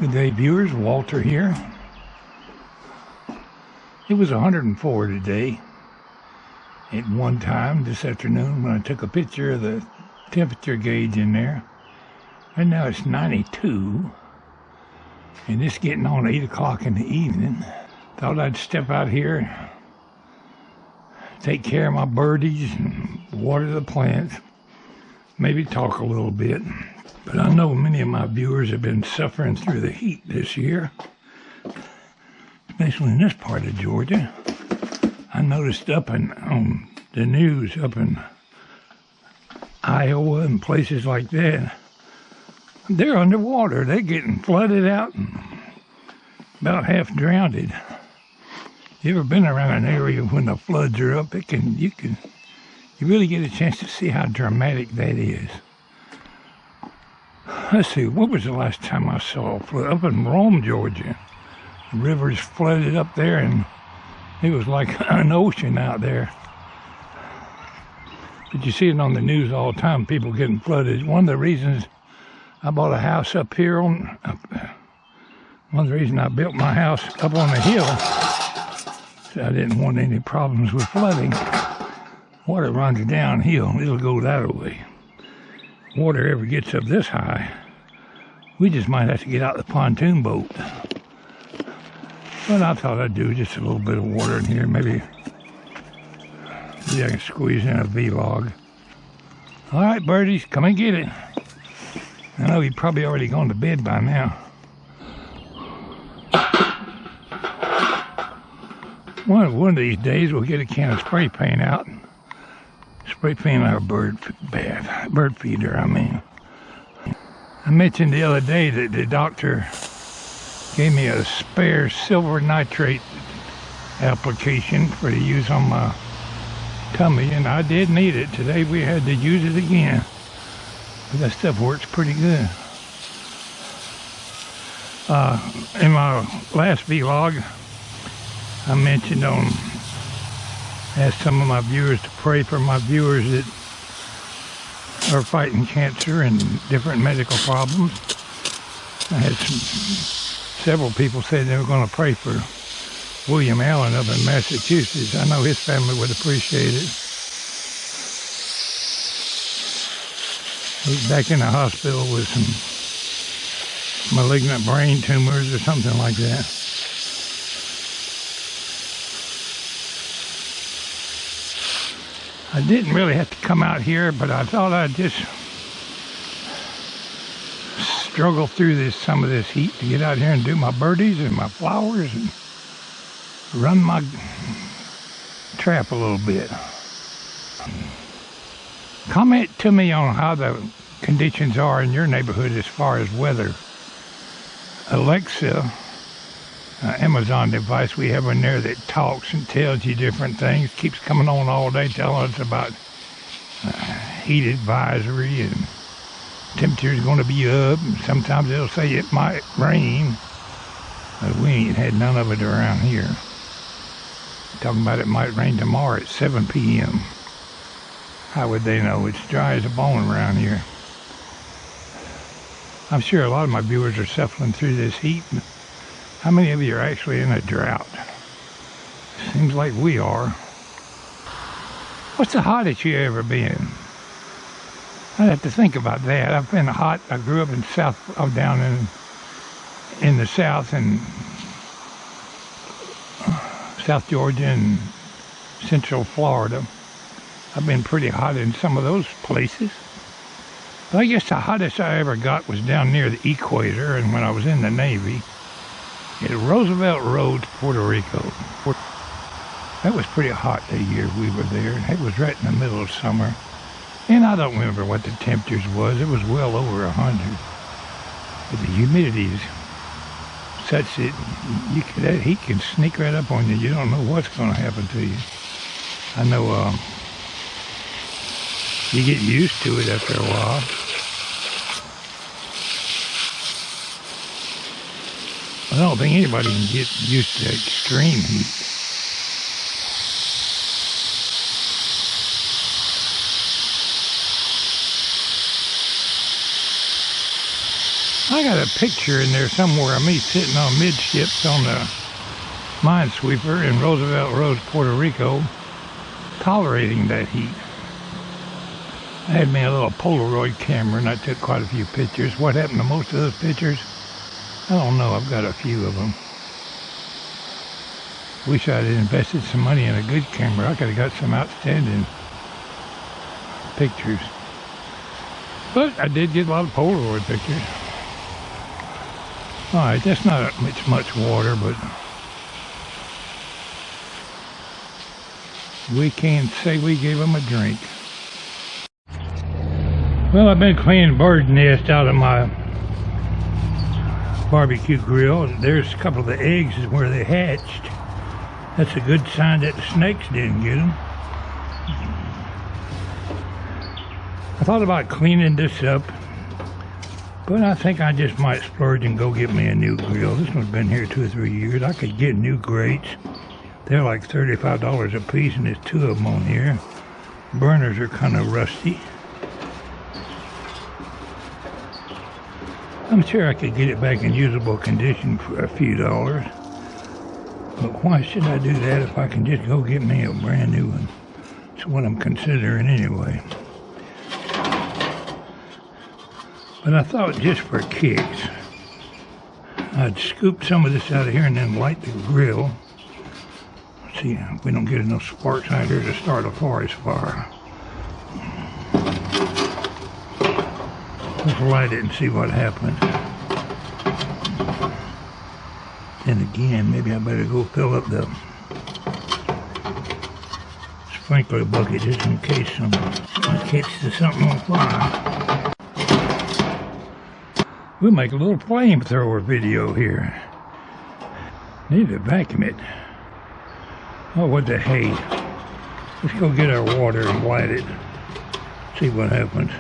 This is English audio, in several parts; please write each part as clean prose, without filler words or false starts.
Good day, viewers. Walter here. It was 104 today at one time this afternoon when I took a picture of the temperature gauge in there. And now it's 92. And it's getting on 8 o'clock in the evening. Thought I'd step out here, take care of my birdies, and water the plants. Maybe talk a little bit. But I know many of my viewers have been suffering through the heat this year, especially in this part of Georgia. I noticed on the news up in Iowa and places like that, they're underwater. They're getting flooded out and about half drowned. You ever been around an area when the floods are up? You really get a chance to see how dramatic that is. Let's see, what was the last time I saw a flood? Up in Rome, Georgia. The rivers flooded up there and it was like an ocean out there. But you see it on the news all the time, people getting flooded. One of the reasons I bought a house up here one of the reasons I built my house up on the hill, so I didn't want any problems with flooding. Water runs downhill, it'll go that way. Water ever gets up this high, we just might have to get out the pontoon boat. But I thought I'd do just a little bit of water in here. Maybe I can squeeze in a vlog. All right, birdies, come and get it. I know you've probably already gone to bed by now. One of these days we'll get a can of spray paint out. Spray paint our bird feeder, I mean. I mentioned the other day that the doctor gave me a spare silver nitrate application for to use on my tummy, and I did need it. Today we had to use it again. But that stuff works pretty good. In my last vlog, I mentioned asked some of my viewers to pray for my viewers that are fighting cancer and different medical problems. I had several people say they were going to pray for William Allen up in Massachusetts. I know his family would appreciate it. He's back in the hospital with some malignant brain tumors or something like that. I didn't really have to come out here, but I thought I'd just struggle through some of this heat to get out here and do my birdies and my flowers and run my trap a little bit. Comment to me on how the conditions are in your neighborhood as far as weather. Alexa, Amazon device we have in there that talks and tells you different things, keeps coming on all day telling us about heat advisory and temperature's going to be up, and sometimes it'll say it might rain, but we ain't had none of it around here. Talking about it might rain tomorrow at 7 p.m. How would they know? It's dry as a bone around here. I'm sure a lot of my viewers are suffering through this heat. How many of you are actually in a drought? Seems like we are. What's the hottest you ever been? I'd have to think about that. I've been hot. I grew up in down in the south in South Georgia and Central Florida. I've been pretty hot in some of those places. But I guess the hottest I ever got was down near the equator, and when I was in the Navy at Roosevelt Road, Puerto Rico. That was pretty hot the year we were there. It was right in the middle of summer. And I don't remember what the temperatures was. It was well over 100. But the humidity is such that that heat can sneak right up on you. You don't know what's going to happen to you. I know you get used to it after a while. I don't think anybody can get used to extreme heat. I got a picture in there somewhere of me sitting on midships on the minesweeper in Roosevelt Road, Puerto Rico, tolerating that heat. I had me a little Polaroid camera and I took quite a few pictures. What happened to most of those pictures? I don't know. I've got a few of them. Wish I'd invested some money in a good camera. I could have got some outstanding pictures. But I did get a lot of Polaroid pictures. Alright, that's not much water, but we can't say we gave them a drink. Well, I've been cleaning bird nest out of my barbecue grill. There's a couple of the eggs is where they hatched. That's a good sign that the snakes didn't get them. I thought about cleaning this up, but I think I just might splurge and go get me a new grill. This one's been here 2 or 3 years. I could get new grates. They're like $35 a piece, and there's 2 of them on here. Burners are kind of rusty. I'm sure I could get it back in usable condition for a few dollars. But why should I do that if I can just go get me a brand new one? That's what I'm considering anyway. But I thought just for kicks, I'd scoop some of this out of here and then light the grill. See if we don't get enough sparks out here to start a forest fire. Let's light it and see what happens. And again, maybe I better go fill up the sprinkler bucket just in case there's something on fire. We'll make a little flamethrower video here. Need to vacuum it. Oh, what the hay. Let's go get our water and light it. See what happens.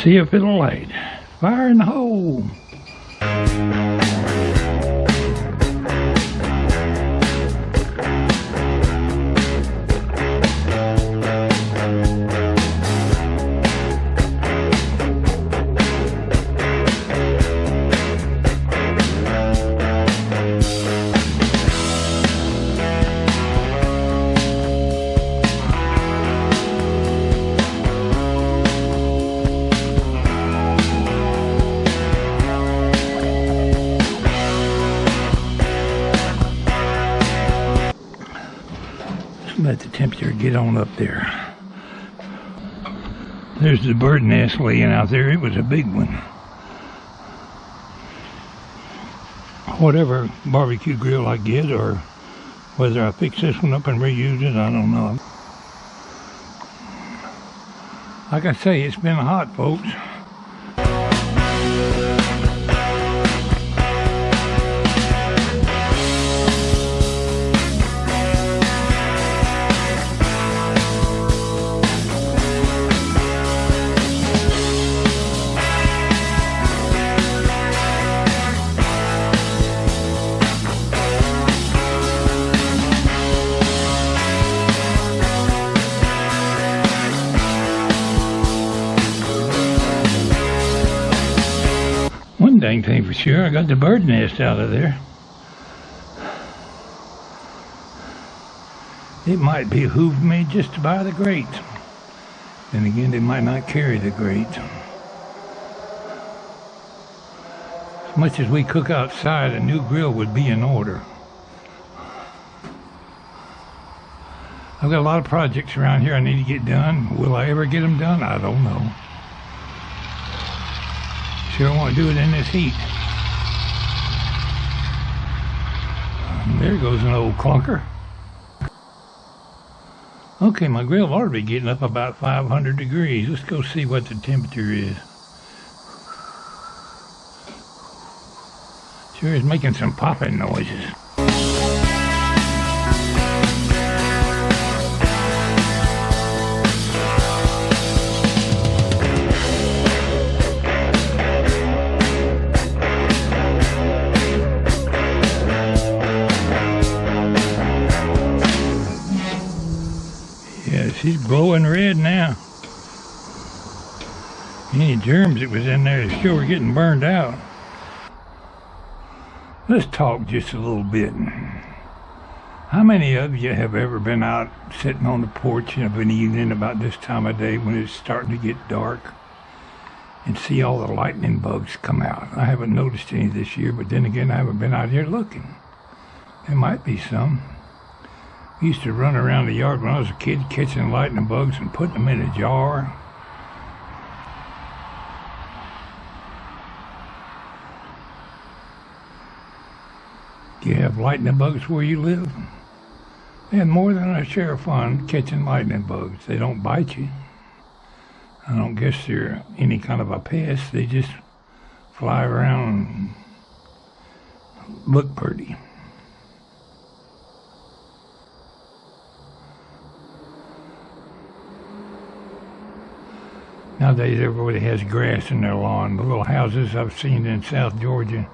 See if it'll light. Fire in the hole. Let the temperature get on up there. There's the bird nest laying out there. It was a big one. Whatever barbecue grill I get, or whether I fix this one up and reuse it, I don't know. Like I say, it's been hot, folks. One dang thing for sure, I got the bird nest out of there. It might behoove me just to buy the grate. Then again, they might not carry the grate. As much as we cook outside, a new grill would be in order. I've got a lot of projects around here I need to get done. Will I ever get them done? I don't know. Sure want to do it in this heat. There goes an old clunker. Okay, my grill ought to be getting up about 500 degrees. Let's go see what the temperature is. Sure is making some popping noises. She's glowing red now. Any germs that was in there sure were getting burned out. Let's talk just a little bit. How many of you have ever been out sitting on the porch of an evening about this time of day when it's starting to get dark and see all the lightning bugs come out? I haven't noticed any this year, but then again I haven't been out here looking. There might be some. I used to run around the yard when I was a kid catching lightning bugs and putting them in a jar. Do you have lightning bugs where you live? They have more than a share of fun catching lightning bugs. They don't bite you. I don't guess they're any kind of a pest. They just fly around and look pretty. Nowadays, everybody has grass in their lawn. The little houses I've seen in South Georgia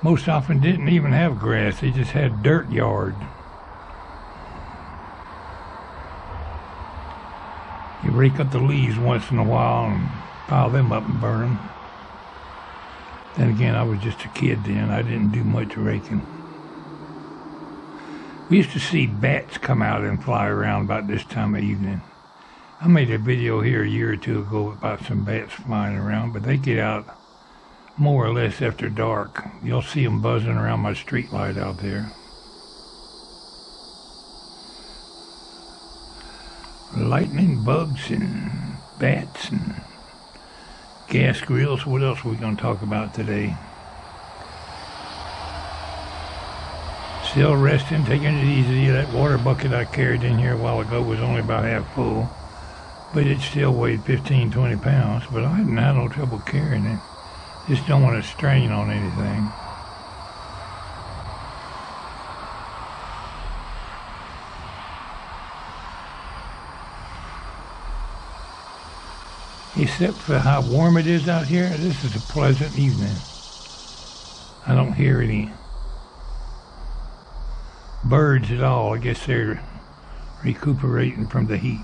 most often didn't even have grass. They just had dirt yard. You rake up the leaves once in a while and pile them up and burn them. Then again, I was just a kid then. I didn't do much raking. We used to see bats come out and fly around about this time of evening. I made a video here a year or two ago about some bats flying around, but they get out more or less after dark. You'll see them buzzing around my street light out there. Lightning bugs and bats and gas grills. What else are we going to talk about today? Still resting, taking it easy. That water bucket I carried in here a while ago was only about half full, but it still weighed 15, 20 pounds. But I hadn't had no trouble carrying it. Just don't want to strain on anything. Except for how warm it is out here, this is a pleasant evening. I don't hear any birds at all. I guess they're recuperating from the heat.